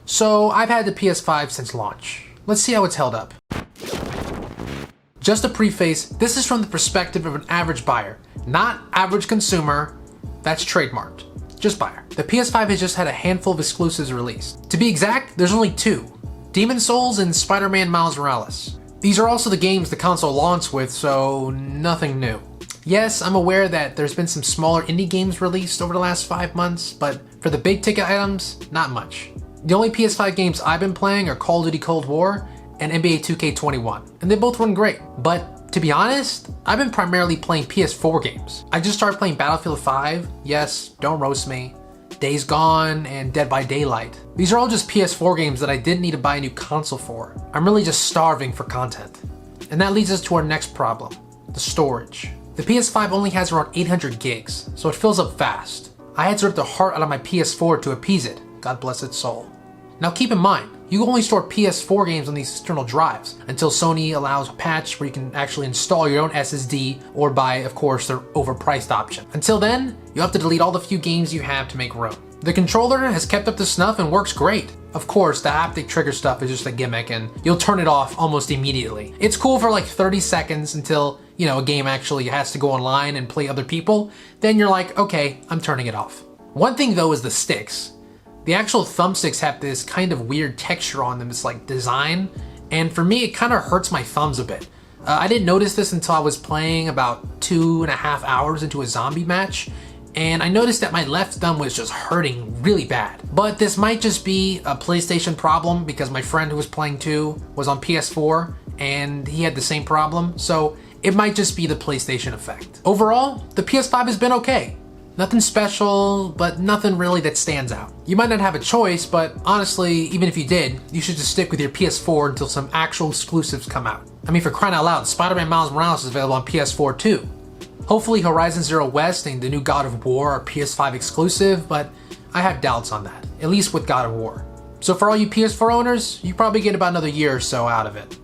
So I've had the PS5 since launch. Let's see how it's held up. Just a preface, this is from the perspective of an average buyer, not average consumer. That's trademarked. Just buyer. The PS5 has just had a handful of exclusives released. To be exact, there's only 2. Demon's Souls and Spider-Man Miles Morales. These are also the games the console launched with, so nothing new. Yes, I'm aware that there's been some smaller indie games released over the last 5 months, but for the big ticket items, not much. The only PS5 games I've been playing are Call of Duty Cold War and NBA 2K21, and they both run great. But to be honest, I've been primarily playing PS4 games. I just started playing Battlefield 5, yes, don't roast me, Days Gone, and Dead by Daylight. These are all just PS4 games that I didn't need to buy a new console for. I'm really just starving for content. And that leads us to our next problem, the storage. The PS5 only has around 800 gigs, so it fills up fast. I had to rip the heart out of my PS4 to appease it, God bless its soul. Now keep in mind, you can only store PS4 games on these external drives until Sony allows a patch where you can actually install your own SSD or buy, of course, their overpriced option. Until then, you have to delete all the few games you have to make room. The controller has kept up to snuff and works great. Of course, the haptic trigger stuff is just a gimmick and you'll turn it off almost immediately. It's cool for like 30 seconds until, a game actually has to go online and play other people. Then you're like, okay, I'm turning it off. One thing though is the sticks. The actual thumbsticks have this kind of weird texture on them, it's like design, and for me it kind of hurts my thumbs a bit. I didn't notice this until I was playing about 2.5 hours into a zombie match, and I noticed that my left thumb was just hurting really bad. But this might just be a PlayStation problem because my friend who was playing too was on PS4 and he had the same problem, so it might just be the PlayStation effect. Overall, the PS5 has been okay. Nothing special, but nothing really that stands out. You might not have a choice, but honestly, even if you did, you should just stick with your PS4 until some actual exclusives come out. I mean, for crying out loud, Spider-Man Miles Morales is available on PS4 too. Hopefully Horizon Zero West and the new God of War are PS5 exclusive, but I have doubts on that, at least with God of War. So for all you PS4 owners, you probably get about another year or so out of it.